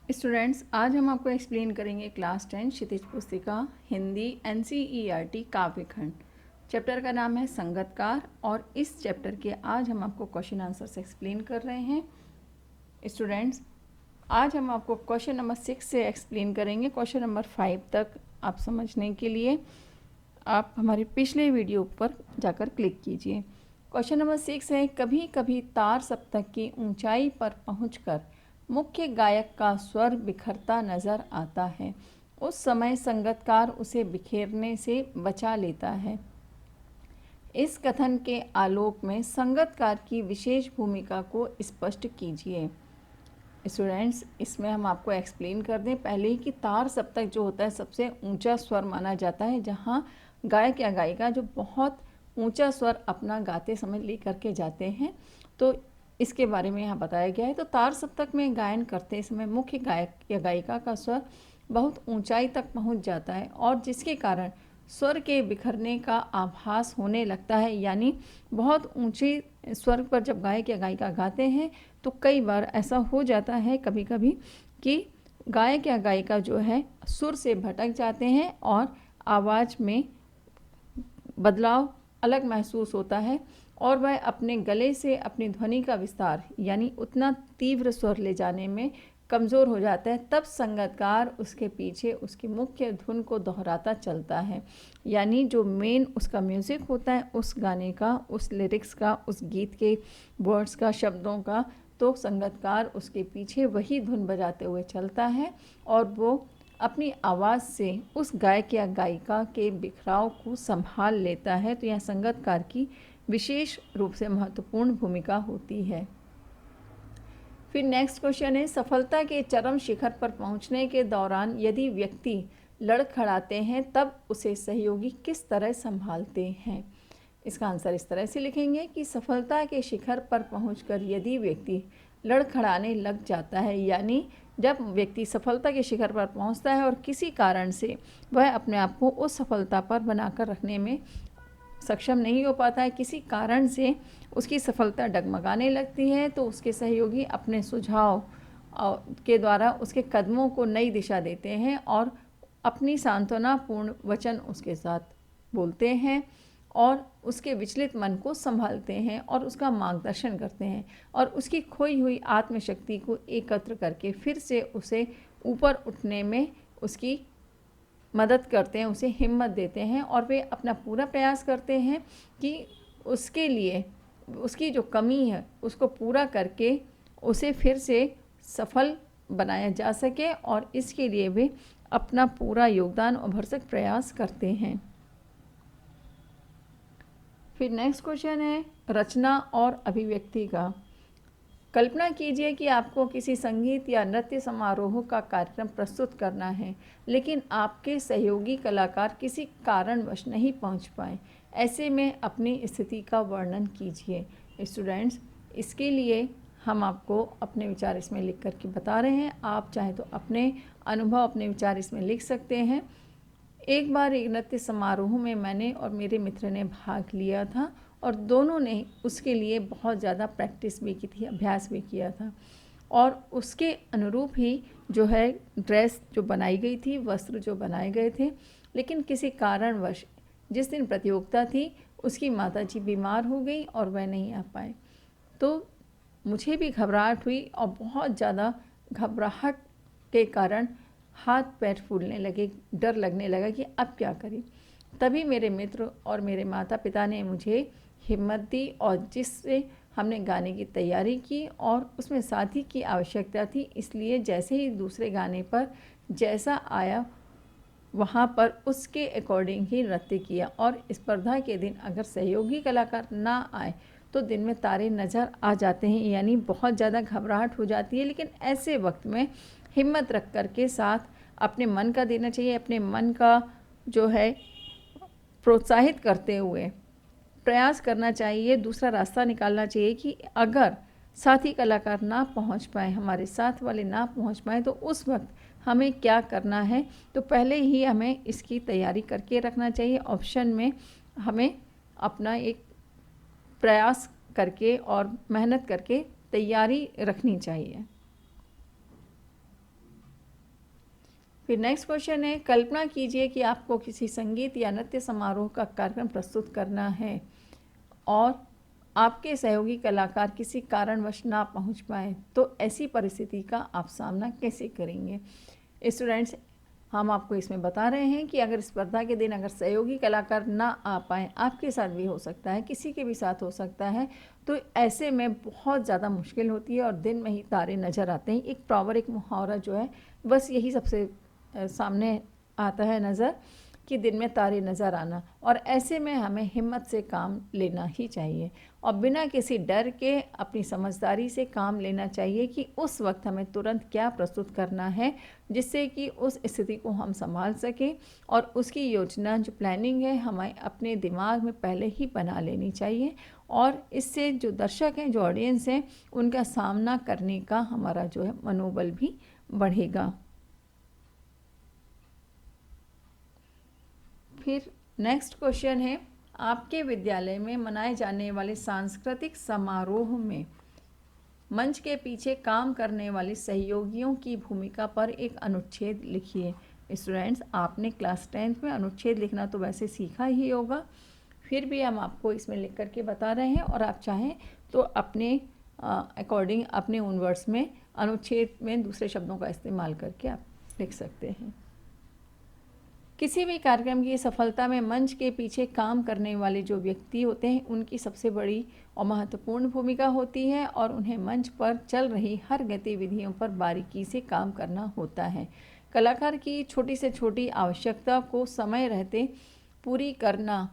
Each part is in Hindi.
स्टूडेंट्स, आज हम आपको एक्सप्लेन करेंगे क्लास 10 क्षितिज पुस्तिका हिंदी NCERT काव्यखंड। चैप्टर का नाम है संगतकार और इस चैप्टर के आज हम आपको क्वेश्चन आंसर्स एक्सप्लेन कर रहे हैं। स्टूडेंट्स, आज हम आपको क्वेश्चन नंबर 6 से एक्सप्लेन करेंगे। क्वेश्चन नंबर 5 तक आप समझने के लिए आप हमारे पिछले वीडियो पर जाकर क्लिक कीजिए। क्वेश्चन नंबर 6 है, कभी कभी तार सप्तक की ऊंचाई पर पहुंचकर मुख्य गायक का स्वर बिखरता नजर आता है। उस समय संगतकार उसे बिखेरने से बचा लेता है। इस कथन के आलोक में संगतकार की विशेष भूमिका को स्पष्ट कीजिए। स्टूडेंट्स, इसमें हम आपको एक्सप्लेन कर दें पहले ही कि तार सप्तक जो होता है सबसे ऊंचा स्वर माना जाता है, जहां गायक या गायिका जो बहुत ऊंचा स्वर अपना गाते समय लेकर के जाते हैं। तो इसके बारे में यहाँ बताया गया है। तो तार सप्तक में गायन करते समय मुख्य गायक या गायिका का स्वर बहुत ऊंचाई तक पहुँच जाता है और जिसके कारण स्वर के बिखरने का आभास होने लगता है। यानी बहुत ऊंचे स्वर पर जब गायक या गायिका गाते हैं तो कई बार ऐसा हो जाता है कभी कभी कि गायक या गायिका जो है सुर से भटक जाते हैं और आवाज़ में बदलाव अलग महसूस होता है और वह अपने गले से अपनी ध्वनि का विस्तार यानी उतना तीव्र स्वर ले जाने में कमज़ोर हो जाता है। तब संगतकार उसके पीछे उसकी मुख्य धुन को दोहराता चलता है। यानी जो मेन उसका म्यूज़िक होता है उस गाने का, उस लिरिक्स का, उस गीत के वर्ड्स का, शब्दों का, तो संगतकार उसके पीछे वही धुन बजाते हुए चलता है और वो अपनी आवाज़ से उस गायक या गायिका के बिखराव को संभाल लेता है। तो यह संगतकार की विशेष रूप से महत्वपूर्ण भूमिका होती है। फिर नेक्स्ट क्वेश्चन है, सफलता के चरम शिखर पर पहुंचने के दौरान यदि व्यक्ति लड़खड़ाते हैं तब उसे सहयोगी किस तरह संभालते हैं। इसका आंसर इस तरह से लिखेंगे कि सफलता के शिखर पर पहुंचकर यदि व्यक्ति लड़खड़ाने लग जाता है, यानी जब व्यक्ति सफलता के शिखर पर पहुंचता है और किसी कारण से वह अपने आप को उस सफलता पर बनाकर रखने में सक्षम नहीं हो पाता है, किसी कारण से उसकी सफलता डगमगाने लगती है, तो उसके सहयोगी अपने सुझाव के द्वारा उसके कदमों को नई दिशा देते हैं और अपनी सांत्वनापूर्ण वचन उसके साथ बोलते हैं और उसके विचलित मन को संभालते हैं और उसका मार्गदर्शन करते हैं और उसकी खोई हुई आत्मशक्ति को एकत्र करके फिर से उसे ऊपर उठने में उसकी मदद करते हैं, उसे हिम्मत देते हैं और वे अपना पूरा प्रयास करते हैं कि उसके लिए उसकी जो कमी है उसको पूरा करके उसे फिर से सफल बनाया जा सके और इसके लिए वे अपना पूरा योगदान और भरसक प्रयास करते हैं। फिर नेक्स्ट क्वेश्चन है रचना और अभिव्यक्ति का। कल्पना कीजिए कि आपको किसी संगीत या नृत्य समारोह का कार्यक्रम प्रस्तुत करना है, लेकिन आपके सहयोगी कलाकार किसी कारणवश नहीं पहुंच पाए। ऐसे में अपनी स्थिति का वर्णन कीजिए। स्टूडेंट्स, इसके लिए हम आपको अपने विचार इसमें लिख करके बता रहे हैं। आप चाहे तो अपने अनुभव, अपने विचार इसमें लिख सकते हैं। एक बार एक नृत्य समारोह में मैंने और मेरे मित्र ने भाग लिया था और दोनों ने उसके लिए बहुत ज़्यादा प्रैक्टिस भी की थी, अभ्यास भी किया था और उसके अनुरूप ही जो है ड्रेस जो बनाई गई थी, वस्त्र जो बनाए गए थे। लेकिन किसी कारणवश जिस दिन प्रतियोगिता थी उसकी माताजी बीमार हो गई और वह नहीं आ पाए। तो मुझे भी घबराहट हुई और बहुत ज़्यादा घबराहट के कारण हाथ पैर फूलने लगे, डर लगने लगा कि अब क्या करें। तभी मेरे मित्र और मेरे माता पिता ने मुझे हिम्मत दी और जिससे हमने गाने की तैयारी की और उसमें साथी की आवश्यकता थी, इसलिए जैसे ही दूसरे गाने पर जैसा आया वहाँ पर उसके अकॉर्डिंग ही नृत्य किया। और स्पर्धा के दिन अगर सहयोगी कलाकार ना आए तो दिन में तारे नज़र आ जाते हैं, यानी बहुत ज़्यादा घबराहट हो जाती है। लेकिन ऐसे वक्त में हिम्मत रख कर के साथ अपने मन का देना चाहिए, अपने मन का जो है प्रोत्साहित करते हुए प्रयास करना चाहिए, दूसरा रास्ता निकालना चाहिए कि अगर साथी कलाकार ना पहुंच पाए, हमारे साथ वाले ना पहुंच पाए, तो उस वक्त हमें क्या करना है। तो पहले ही हमें इसकी तैयारी करके रखना चाहिए। ऑप्शन में हमें अपना एक प्रयास करके और मेहनत करके तैयारी रखनी चाहिए। फिर नेक्स्ट क्वेश्चन है, कल्पना कीजिए कि आपको किसी संगीत या नृत्य समारोह का कार्यक्रम प्रस्तुत करना है और आपके सहयोगी कलाकार किसी कारणवश ना पहुंच पाए, तो ऐसी परिस्थिति का आप सामना कैसे करेंगे। स्टूडेंट्स, हम आपको इसमें बता रहे हैं कि अगर स्पर्धा के दिन अगर सहयोगी कलाकार ना आ पाए, आपके साथ भी हो सकता है, किसी के भी साथ हो सकता है, तो ऐसे में बहुत ज़्यादा मुश्किल होती है और दिन में ही तारे नज़र आते हैं। एक प्रॉवर, एक मुहावरा जो है, बस यही सबसे सामने आता है नज़र कि दिन में तारे नज़र आना, और ऐसे में हमें हिम्मत से काम लेना ही चाहिए और बिना किसी डर के अपनी समझदारी से काम लेना चाहिए कि उस वक्त हमें तुरंत क्या प्रस्तुत करना है, जिससे कि उस स्थिति को हम संभाल सकें। और उसकी योजना, जो प्लानिंग है, हमें अपने दिमाग में पहले ही बना लेनी चाहिए और इससे जो दर्शक हैं, जो ऑडियंस हैं, उनका सामना करने का हमारा जो है मनोबल भी बढ़ेगा। फिर नेक्स्ट क्वेश्चन है, आपके विद्यालय में मनाए जाने वाले सांस्कृतिक समारोह में मंच के पीछे काम करने वाले सहयोगियों की भूमिका पर एक अनुच्छेद लिखिए। स्टूडेंट्स, आपने क्लास 10th में अनुच्छेद लिखना तो वैसे सीखा ही होगा, फिर भी हम आपको इसमें लिख करके बता रहे हैं और आप चाहें तो अपने अकॉर्डिंग अपने उन वर्ड्स में अनुच्छेद में दूसरे शब्दों का इस्तेमाल करके आप लिख सकते हैं। किसी भी कार्यक्रम की सफलता में मंच के पीछे काम करने वाले जो व्यक्ति होते हैं, उनकी सबसे बड़ी और महत्वपूर्ण भूमिका होती है और उन्हें मंच पर चल रही हर गतिविधियों पर बारीकी से काम करना होता है। कलाकार की छोटी से छोटी आवश्यकता को समय रहते पूरी करना,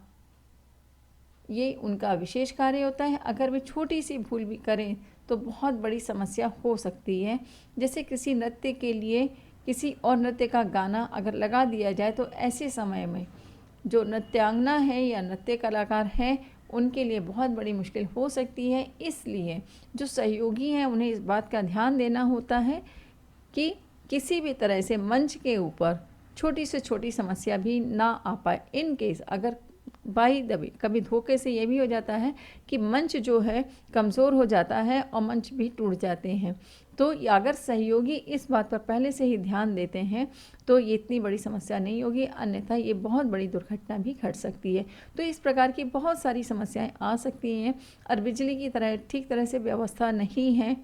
ये उनका विशेष कार्य होता है। अगर वे छोटी सी भूल भी करें तो बहुत बड़ी समस्या हो सकती है। जैसे किसी नृत्य के लिए किसी और नृत्य का गाना अगर लगा दिया जाए, तो ऐसे समय में जो नृत्यांगना है या नृत्य कलाकार हैं, उनके लिए बहुत बड़ी मुश्किल हो सकती है। इसलिए जो सहयोगी हैं, उन्हें इस बात का ध्यान देना होता है कि किसी भी तरह से मंच के ऊपर छोटी से छोटी समस्या भी ना आ पाए। इन केस अगर बाई द वे कभी धोखे से ये भी हो जाता है कि मंच जो है कमज़ोर हो जाता है और मंच भी टूट जाते हैं, तो अगर सहयोगी इस बात पर पहले से ही ध्यान देते हैं तो ये इतनी बड़ी समस्या नहीं होगी, अन्यथा ये बहुत बड़ी दुर्घटना भी घट सकती है। तो इस प्रकार की बहुत सारी समस्याएं आ सकती हैं और बिजली की तरह ठीक तरह से व्यवस्था नहीं है,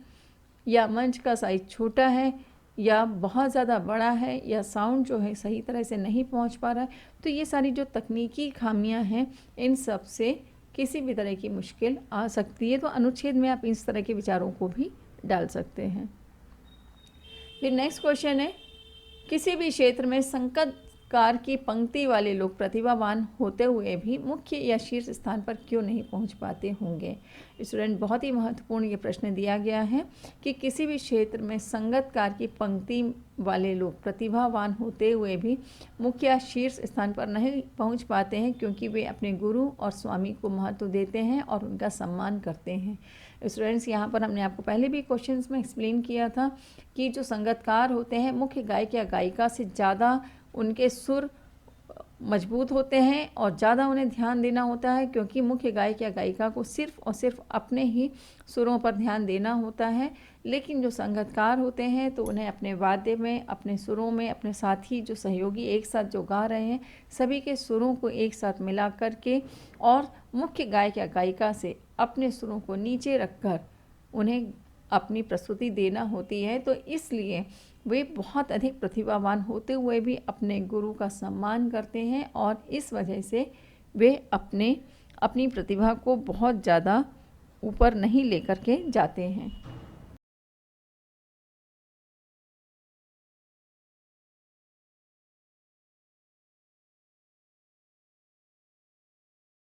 या मंच का साइज़ छोटा है, या बहुत ज़्यादा बड़ा है, या साउंड जो है सही तरह से नहीं पहुंच पा रहा है, तो ये सारी जो तकनीकी खामियां हैं, इन सब से किसी भी तरह की मुश्किल आ सकती है। तो अनुच्छेद में आप इस तरह के विचारों को भी डाल सकते हैं। फिर नेक्स्ट क्वेश्चन है, किसी भी क्षेत्र में संगीतकार की पंक्ति वाले लोग प्रतिभावान होते हुए भी मुख्य या शीर्ष स्थान पर क्यों नहीं पहुंच पाते होंगे। स्टूडेंट, बहुत ही महत्वपूर्ण ये प्रश्न दिया गया है कि किसी भी क्षेत्र में संगीतकार की पंक्ति वाले लोग प्रतिभावान होते हुए भी मुख्य या शीर्ष स्थान पर नहीं पहुंच पाते हैं, क्योंकि वे अपने गुरु और स्वामी को महत्व देते हैं और उनका सम्मान करते हैं। स्टूडेंट्स, यहाँ पर हमने आपको पहले भी क्वेश्चंस में एक्सप्लेन किया था कि जो संगीतकार होते हैं, मुख्य गायक या गायिका से ज़्यादा उनके सुर मजबूत होते हैं और ज़्यादा उन्हें ध्यान देना होता है, क्योंकि मुख्य गायक या गायिका को सिर्फ और सिर्फ अपने ही सुरों पर ध्यान देना होता है। लेकिन जो संगीतकार होते हैं तो उन्हें अपने वाद्य में, अपने सुरों में, अपने साथी जो सहयोगी एक साथ जो गा रहे हैं, सभी के सुरों को एक साथ मिला करके और मुख्य गायक या गायिका से अपने सुरों को नीचे रखकर उन्हें अपनी प्रस्तुति देना होती है। तो इसलिए वे बहुत अधिक प्रतिभावान होते हुए भी अपने गुरु का सम्मान करते हैं और इस वजह से वे अपनी प्रतिभा को बहुत ज़्यादा ऊपर नहीं लेकर के जाते हैं।